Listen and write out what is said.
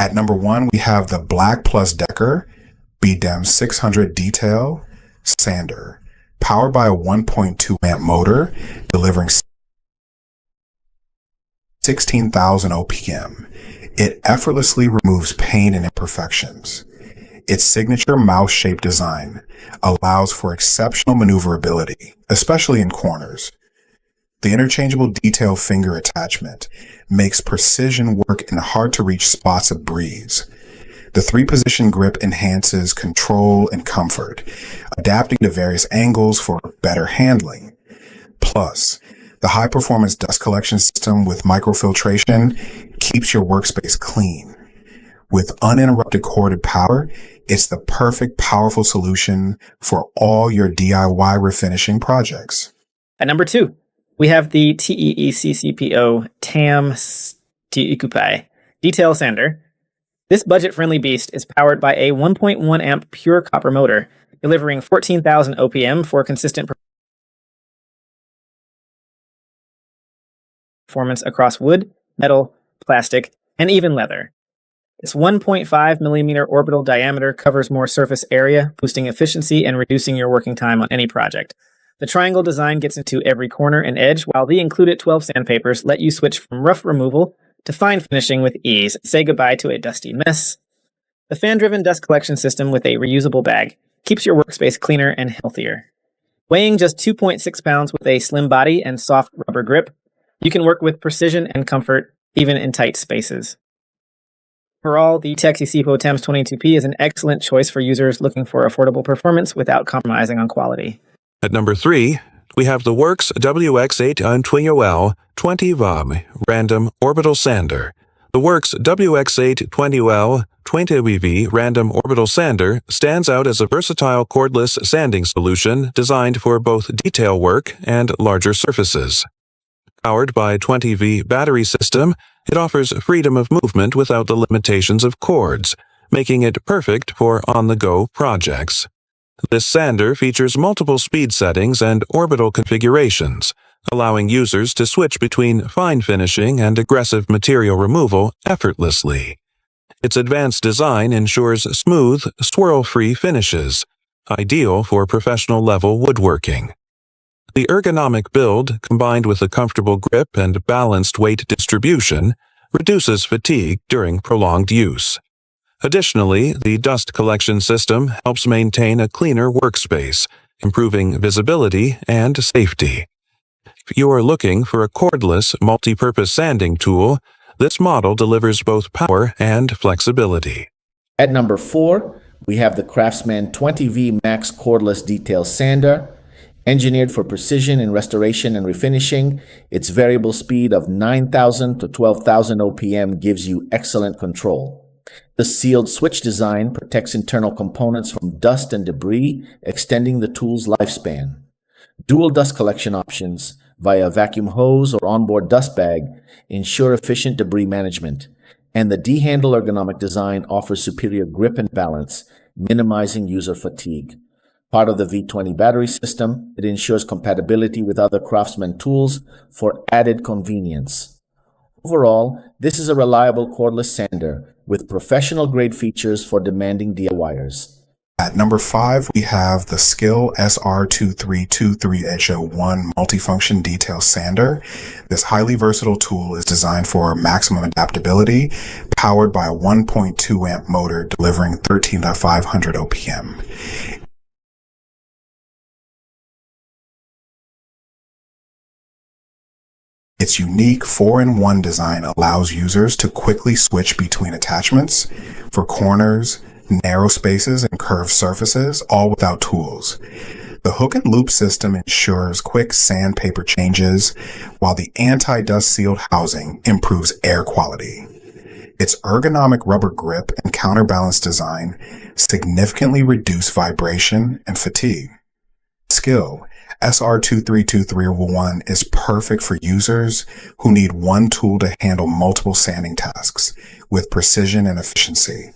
At number 1, we have the Black Decker BDEM 600 Detail Sander, powered by a 1.2 amp motor, delivering 16,000 OPM. It effortlessly removes paint and imperfections. Its signature mouse-shaped design allows for exceptional maneuverability, especially in corners. The interchangeable detail finger attachment makes precision work in hard-to-reach spots a breeze. The 3-position grip enhances control and comfort, adapting to various angles for better handling. Plus, the high-performance dust collection system with microfiltration keeps your workspace clean. With uninterrupted corded power, it's the perfect, powerful solution for all your DIY refinishing projects. At number 2, we have the TECCPO TAM TECCPO Detail Sander. This budget-friendly beast is powered by a 1.1 amp pure copper motor, delivering 14,000 OPM for consistent performance across wood, metal, plastic, and even leather. Its 1.5 millimeter orbital diameter covers more surface area, boosting efficiency and reducing your working time on any project. The triangle design gets into every corner and edge, while the included 12 sandpapers let you switch from rough removal to fine finishing with ease. Say goodbye to a dusty mess. The fan-driven dust collection system with a reusable bag keeps your workspace cleaner and healthier. Weighing just 2.6 pounds with a slim body and soft rubber grip, you can work with precision and comfort, even in tight spaces. Overall, the TECCPO TAMS 22P is an excellent choice for users looking for affordable performance without compromising on quality. At number 3, we have the WORX WX8 20L 20 VOM Random Orbital Sander. The WORX WX8 20L 20VV Random Orbital Sander stands out as a versatile cordless sanding solution designed for both detail work and larger surfaces. Powered by 20V battery system, it offers freedom of movement without the limitations of cords, making it perfect for on-the-go projects. This sander features multiple speed settings and orbital configurations, allowing users to switch between fine finishing and aggressive material removal effortlessly. Its advanced design ensures smooth, swirl-free finishes, ideal for professional-level woodworking. The ergonomic build, combined with a comfortable grip and balanced weight distribution, reduces fatigue during prolonged use. Additionally, the dust collection system helps maintain a cleaner workspace, improving visibility and safety. If you are looking for a cordless, multi-purpose sanding tool, this model delivers both power and flexibility. At number 4, we have the CRAFTSMAN 20V Max Cordless Detail Sander. Engineered for precision in restoration and refinishing, its variable speed of 9,000 to 12,000 OPM gives you excellent control. The sealed switch design protects internal components from dust and debris, extending the tool's lifespan. Dual dust collection options via vacuum hose or onboard dust bag ensure efficient debris management, and the D-handle ergonomic design offers superior grip and balance, minimizing user fatigue. Part of the V20 battery system, it ensures compatibility with other CRAFTSMAN tools for added convenience. Overall, this is a reliable cordless sander with professional-grade features for demanding DIYers. At number 5, we have the SKIL SR2323H01 Multifunction Detail Sander. This highly versatile tool is designed for maximum adaptability, powered by a 1.2 amp motor delivering 13,500 OPM. Its unique 4-in-1 design allows users to quickly switch between attachments for corners, narrow spaces, and curved surfaces, all without tools. The hook and loop system ensures quick sandpaper changes, while the anti-dust sealed housing improves air quality. Its ergonomic rubber grip and counterbalance design significantly reduce vibration and fatigue. SKIL SR232301 is perfect for users who need one tool to handle multiple sanding tasks with precision and efficiency.